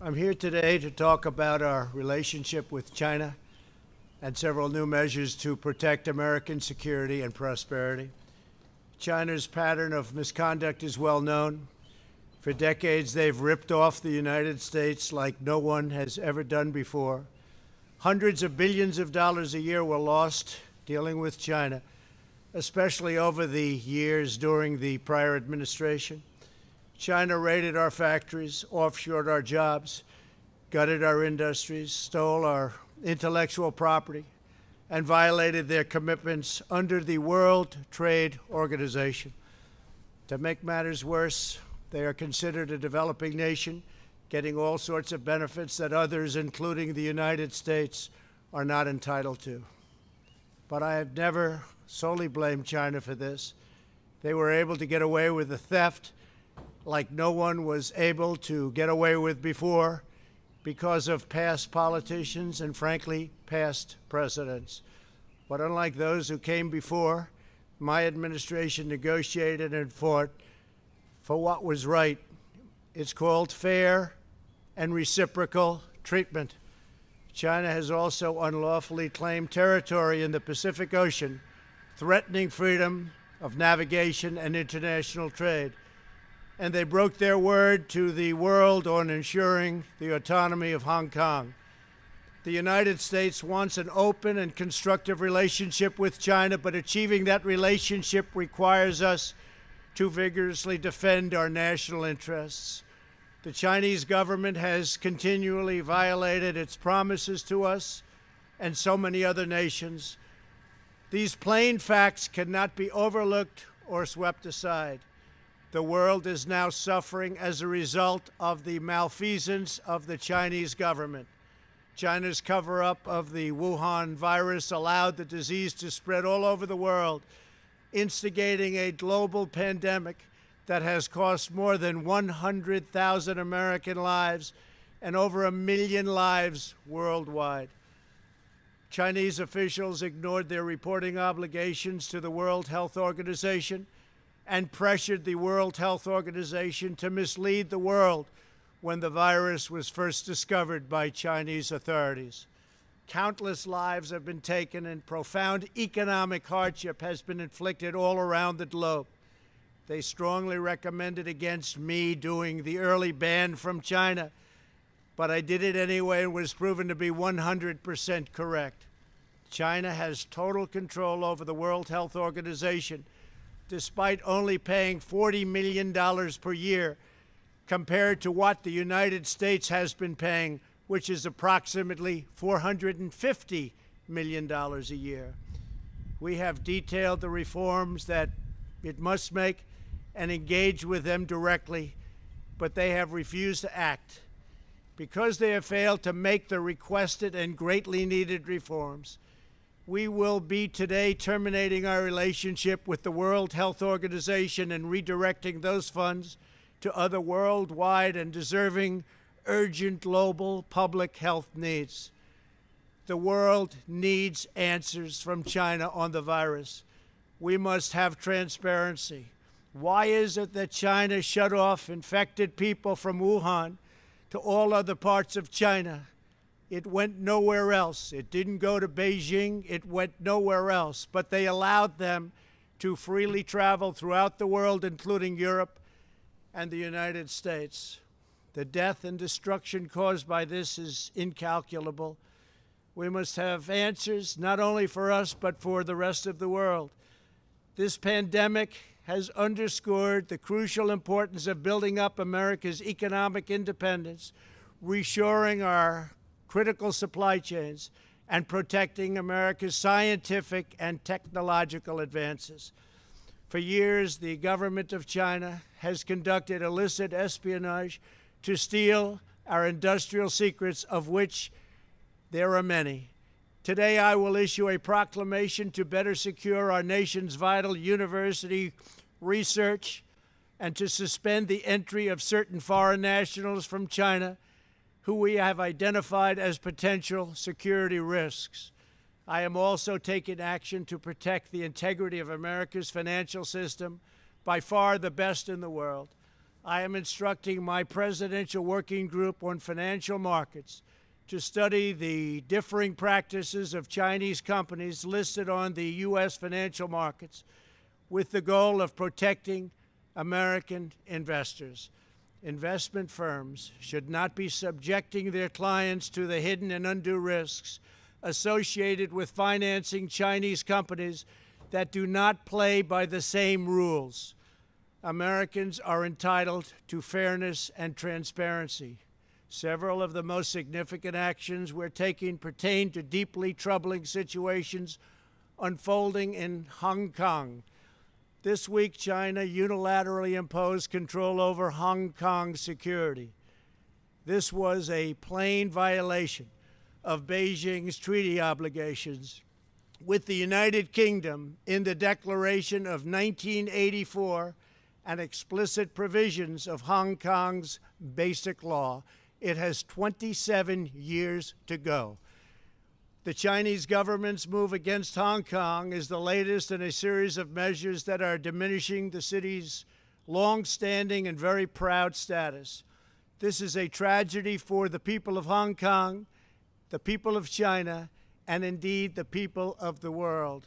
I'm here today to talk about our relationship with China and several new measures to protect American security and prosperity. China's pattern of misconduct is well known. For decades, they've ripped off the United States like no one has ever done before. Hundreds of billions of dollars a year were lost dealing with China, especially over the years during the prior administration. China raided our factories, offshored our jobs, gutted our industries, stole our intellectual property, and violated their commitments under the World Trade Organization. To make matters worse, they are considered a developing nation, getting all sorts of benefits that others, including the United States, are not entitled to. But I have never solely blamed China for this. They were able to get away with the theft like no one was able to get away with before because of past politicians and, frankly, past presidents. But unlike those who came before, my administration negotiated and fought for what was right. It's called fair and reciprocal treatment. China has also unlawfully claimed territory in the Pacific Ocean, threatening freedom of navigation and international trade. And they broke their word to the world on ensuring the autonomy of Hong Kong. The United States wants an open and constructive relationship with China, but achieving that relationship requires us to vigorously defend our national interests. The Chinese government has continually violated its promises to us and so many other nations. These plain facts cannot be overlooked or swept aside. The world is now suffering as a result of the malfeasance of the Chinese government. China's cover-up of the Wuhan virus allowed the disease to spread all over the world, instigating a global pandemic that has cost more than 100,000 American lives and over 1 million lives worldwide. Chinese officials ignored their reporting obligations to the World Health Organization and pressured the World Health Organization to mislead the world when the virus was first discovered by Chinese authorities. Countless lives have been taken and profound economic hardship has been inflicted all around the globe. They strongly recommended against me doing the early ban from China, but I did it anyway and was proven to be 100% correct. China has total control over the World Health Organization, despite only paying $40 million per year compared to what the United States has been paying, which is approximately $450 million a year. We have detailed the reforms that it must make and engage with them directly, but they have refused to act. Because they have failed to make the requested and greatly needed reforms, we will be today terminating our relationship with the World Health Organization and redirecting those funds to other worldwide and deserving urgent global public health needs. The world needs answers from China on the virus. We must have transparency. Why is it that China shut off infected people from Wuhan to all other parts of China? It went nowhere else. It didn't go to Beijing. It went nowhere else. But they allowed them to freely travel throughout the world, including Europe and the United States. The death and destruction caused by this is incalculable. We must have answers, not only for us, but for the rest of the world. This pandemic has underscored the crucial importance of building up America's economic independence, reshoring our critical supply chains, and protecting America's scientific and technological advances. For years, the government of China has conducted illicit espionage to steal our industrial secrets, of which there are many. Today, I will issue a proclamation to better secure our nation's vital university research and to suspend the entry of certain foreign nationals from China who we have identified as potential security risks. I am also taking action to protect the integrity of America's financial system, by far the best in the world. I am instructing my Presidential Working Group on Financial Markets to study the differing practices of Chinese companies listed on the U.S. financial markets with the goal of protecting American investors. Investment firms should not be subjecting their clients to the hidden and undue risks associated with financing Chinese companies that do not play by the same rules. Americans are entitled to fairness and transparency. Several of the most significant actions we're taking pertain to deeply troubling situations unfolding in Hong Kong. This week, China unilaterally imposed control over Hong Kong's security. This was a plain violation of Beijing's treaty obligations with the United Kingdom in the Declaration of 1984 and explicit provisions of Hong Kong's Basic Law. It has 27 years to go. The Chinese government's move against Hong Kong is the latest in a series of measures that are diminishing the city's long-standing and very proud status. This is a tragedy for the people of Hong Kong, the people of China, and indeed the people of the world.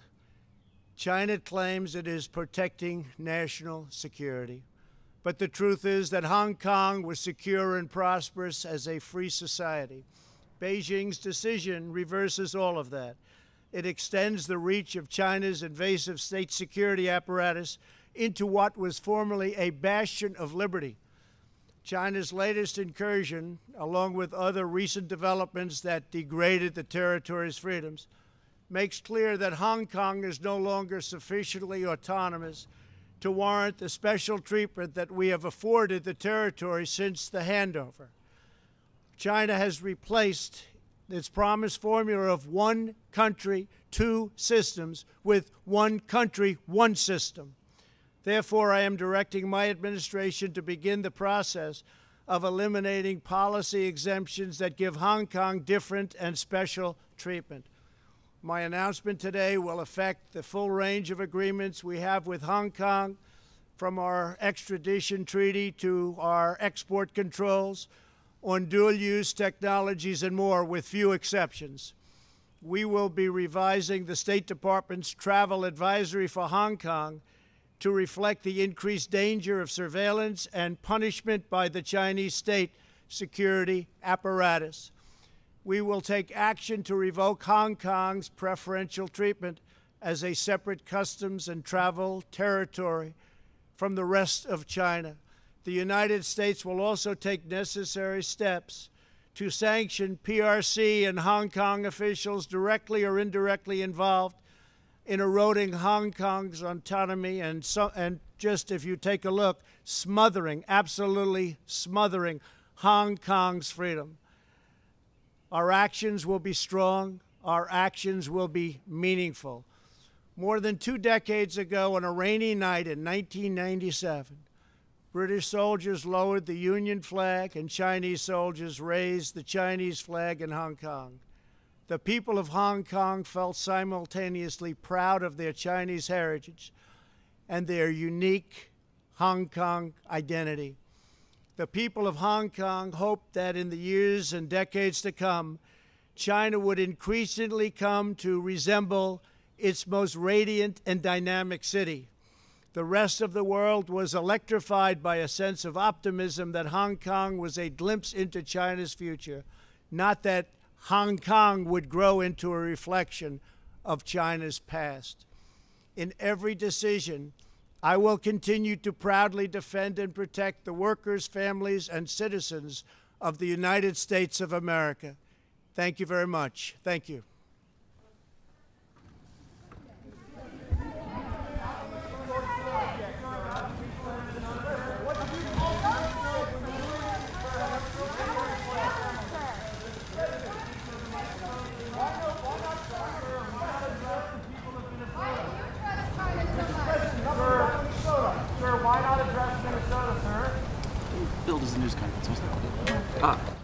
China claims it is protecting national security. But the truth is that Hong Kong was secure and prosperous as a free society. Beijing's decision reverses all of that. It extends the reach of China's invasive state security apparatus into what was formerly a bastion of liberty. China's latest incursion, along with other recent developments that degraded the territory's freedoms, makes clear that Hong Kong is no longer sufficiently autonomous to warrant the special treatment that we have afforded the territory since the handover. China has replaced its promised formula of one country, two systems with one country, one system. Therefore, I am directing my administration to begin the process of eliminating policy exemptions that give Hong Kong different and special treatment. My announcement today will affect the full range of agreements we have with Hong Kong, from our extradition treaty to our export controls on dual-use technologies and more, with few exceptions. We will be revising the State Department's travel advisory for Hong Kong to reflect the increased danger of surveillance and punishment by the Chinese state security apparatus. We will take action to revoke Hong Kong's preferential treatment as a separate customs and travel territory from the rest of China. The United States will also take necessary steps to sanction PRC and Hong Kong officials directly or indirectly involved in eroding Hong Kong's autonomy and just, if you take a look, absolutely smothering Hong Kong's freedom. Our actions will be strong. Our actions will be meaningful. More than 2 decades ago, on a rainy night in 1997, British soldiers lowered the Union flag and Chinese soldiers raised the Chinese flag in Hong Kong. The people of Hong Kong felt simultaneously proud of their Chinese heritage and their unique Hong Kong identity. The people of Hong Kong hoped that in the years and decades to come, China would increasingly come to resemble its most radiant and dynamic city. The rest of the world was electrified by a sense of optimism that Hong Kong was a glimpse into China's future, not that Hong Kong would grow into a reflection of China's past. In every decision, I will continue to proudly defend and protect the workers, families, and citizens of the United States of America. Thank you very much. Thank you. Why not address Minnesota, sir? Bill does the news conference.